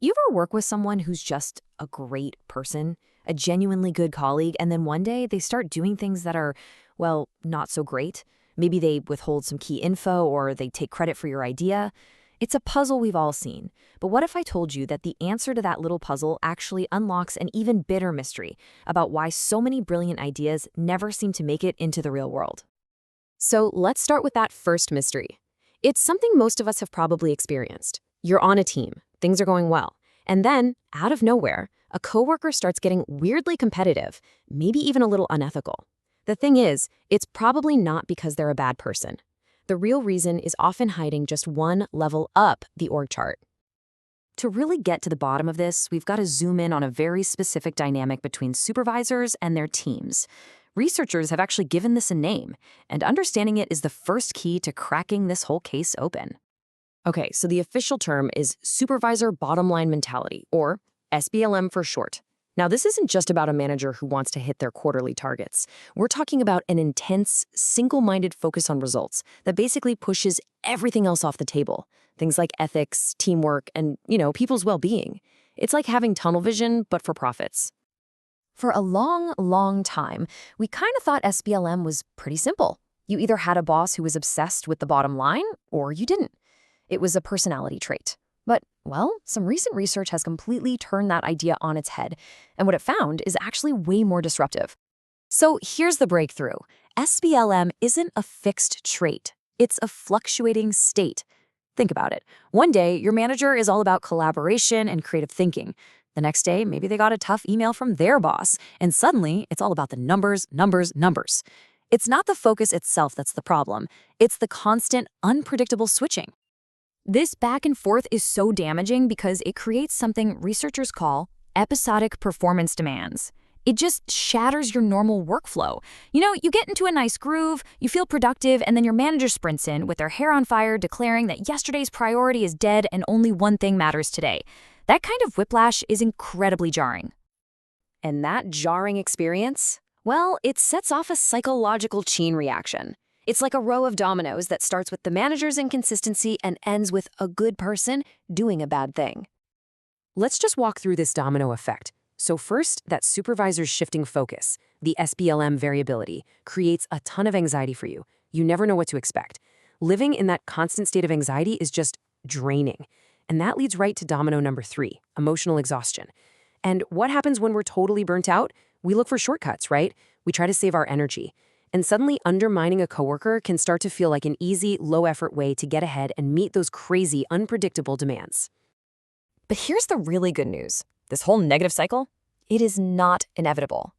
You ever work with someone who's just a great person, a genuinely good colleague, and then one day they start doing things that are, well, not so great? Maybe they withhold some key info or they take credit for your idea. It's a puzzle we've all seen. But what if I told you that the answer to that little puzzle actually unlocks an even bigger mystery about why so many brilliant ideas never seem to make it into the real world? So let's start with that first mystery. It's something most of us have probably experienced. You're on a team, things are going well, and then, out of nowhere, a coworker starts getting weirdly competitive, maybe even a little unethical. The thing is, it's probably not because they're a bad person. The real reason is often hiding just one level up the org chart. To really get to the bottom of this, we've got to zoom in on a very specific dynamic between supervisors and their teams. Researchers have actually given this a name, and understanding it is the first key to cracking this whole case open. Okay, so the official term is supervisor bottom line mentality, or SBLM for short. Now, this isn't just about a manager who wants to hit their quarterly targets. We're talking about an intense, single-minded focus on results that basically pushes everything else off the table. Things like ethics, teamwork, and, people's well-being. It's like having tunnel vision, but for profits. For a long, long time, we kind of thought SBLM was pretty simple. You either had a boss who was obsessed with the bottom line, or you didn't. It was a personality trait. But, well, some recent research has completely turned that idea on its head, and what it found is actually way more disruptive. So here's the breakthrough. SBLM isn't a fixed trait. It's a fluctuating state. Think about it. One day, your manager is all about collaboration and creative thinking. The next day, maybe they got a tough email from their boss, and suddenly, it's all about the numbers, numbers, numbers. It's not the focus itself that's the problem. It's the constant, unpredictable switching. This back and forth is so damaging because it creates something researchers call episodic performance demands. It just shatters your normal workflow. You get into a nice groove, you feel productive, and then your manager sprints in with their hair on fire declaring that yesterday's priority is dead and only one thing matters today. That kind of whiplash is incredibly jarring. And that jarring experience? Well, it sets off a psychological chain reaction. It's like a row of dominoes that starts with the manager's inconsistency and ends with a good person doing a bad thing. Let's just walk through this domino effect. So first, that supervisor's shifting focus, the SBLM variability, creates a ton of anxiety for you. You never know what to expect. Living in that constant state of anxiety is just draining. And that leads right to domino number 3, emotional exhaustion. And what happens when we're totally burnt out? We look for shortcuts, right? We try to save our energy. And suddenly undermining a coworker can start to feel like an easy, low-effort way to get ahead and meet those crazy, unpredictable demands. But here's the really good news. This whole negative cycle, it is not inevitable.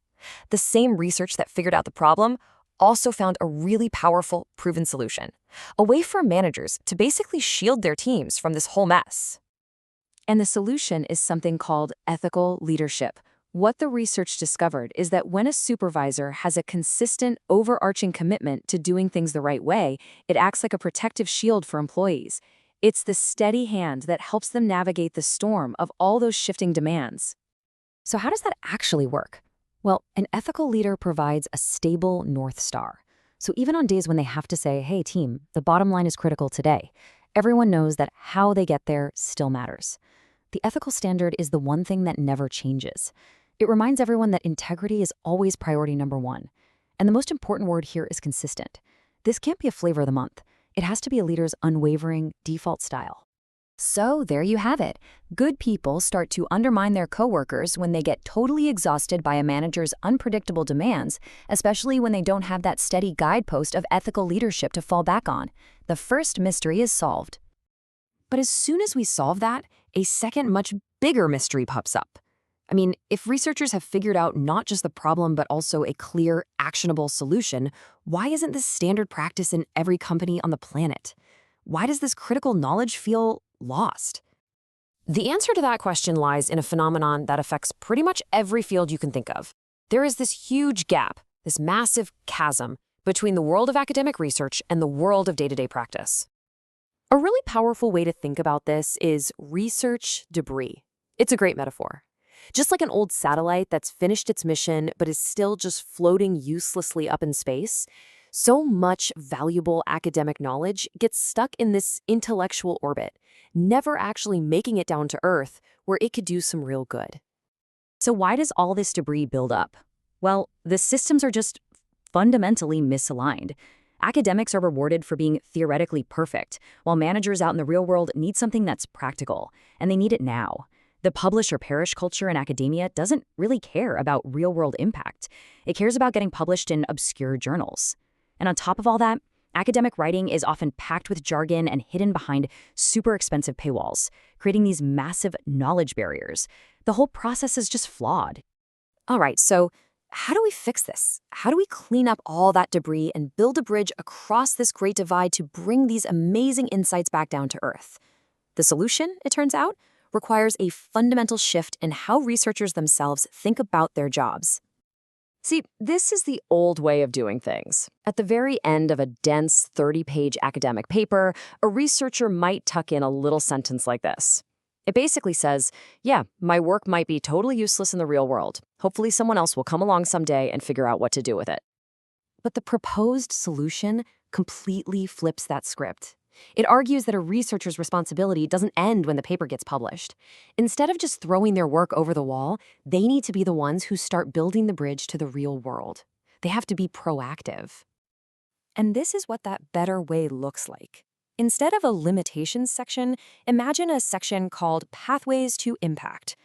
The same research that figured out the problem also found a really powerful, proven solution. A way for managers to basically shield their teams from this whole mess. And the solution is something called ethical leadership. What the research discovered is that when a supervisor has a consistent, overarching commitment to doing things the right way, it acts like a protective shield for employees. It's the steady hand that helps them navigate the storm of all those shifting demands. So how does that actually work? Well, an ethical leader provides a stable North Star. So even on days when they have to say, hey team, the bottom line is critical today, everyone knows that how they get there still matters. The ethical standard is the one thing that never changes. It reminds everyone that integrity is always priority number 1. And the most important word here is consistent. This can't be a flavor of the month. It has to be a leader's unwavering default style. So there you have it. Good people start to undermine their coworkers when they get totally exhausted by a manager's unpredictable demands, especially when they don't have that steady guidepost of ethical leadership to fall back on. The first mystery is solved. But as soon as we solve that, a second, much bigger mystery pops up. If researchers have figured out not just the problem but also a clear, actionable solution, why isn't this standard practice in every company on the planet? Why does this critical knowledge feel lost? The answer to that question lies in a phenomenon that affects pretty much every field you can think of. There is this huge gap, this massive chasm, between the world of academic research and the world of day-to-day practice. A really powerful way to think about this is research debris. It's a great metaphor. Just like an old satellite that's finished its mission but is still just floating uselessly up in space, so much valuable academic knowledge gets stuck in this intellectual orbit, never actually making it down to Earth where it could do some real good. So why does all this debris build up? Well, the systems are just fundamentally misaligned. Academics are rewarded for being theoretically perfect, while managers out in the real world need something that's practical, and they need it now. The publish or perish culture in academia doesn't really care about real-world impact. It cares about getting published in obscure journals. And on top of all that, academic writing is often packed with jargon and hidden behind super expensive paywalls, creating these massive knowledge barriers. The whole process is just flawed. All right, so how do we fix this? How do we clean up all that debris and build a bridge across this great divide to bring these amazing insights back down to Earth? The solution, it turns out, requires a fundamental shift in how researchers themselves think about their jobs. See, this is the old way of doing things. At the very end of a dense 30-page academic paper, a researcher might tuck in a little sentence like this. It basically says, yeah, my work might be totally useless in the real world. Hopefully someone else will come along someday and figure out what to do with it. But the proposed solution completely flips that script. It argues that a researcher's responsibility doesn't end when the paper gets published. Instead of just throwing their work over the wall, they need to be the ones who start building the bridge to the real world. They have to be proactive. And this is what that better way looks like. Instead of a limitations section, imagine a section called Pathways to Impact.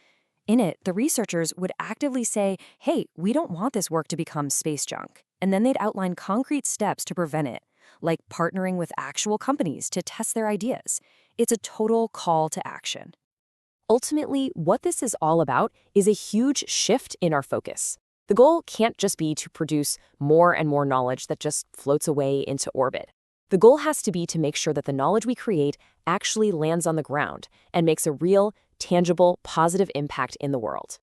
In it, the researchers would actively say, hey, we don't want this work to become space junk. And then they'd outline concrete steps to prevent it, like partnering with actual companies to test their ideas. It's a total call to action. Ultimately, what this is all about is a huge shift in our focus. The goal can't just be to produce more and more knowledge that just floats away into orbit. The goal has to be to make sure that the knowledge we create actually lands on the ground and makes a real, tangible, positive impact in the world.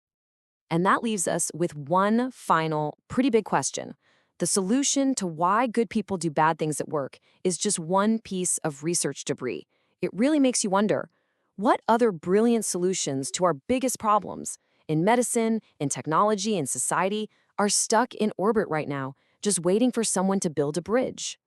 And that leaves us with one final, pretty big question. The solution to why good people do bad things at work is just one piece of research debris. It really makes you wonder, what other brilliant solutions to our biggest problems in medicine, in technology, in society are stuck in orbit right now, just waiting for someone to build a bridge?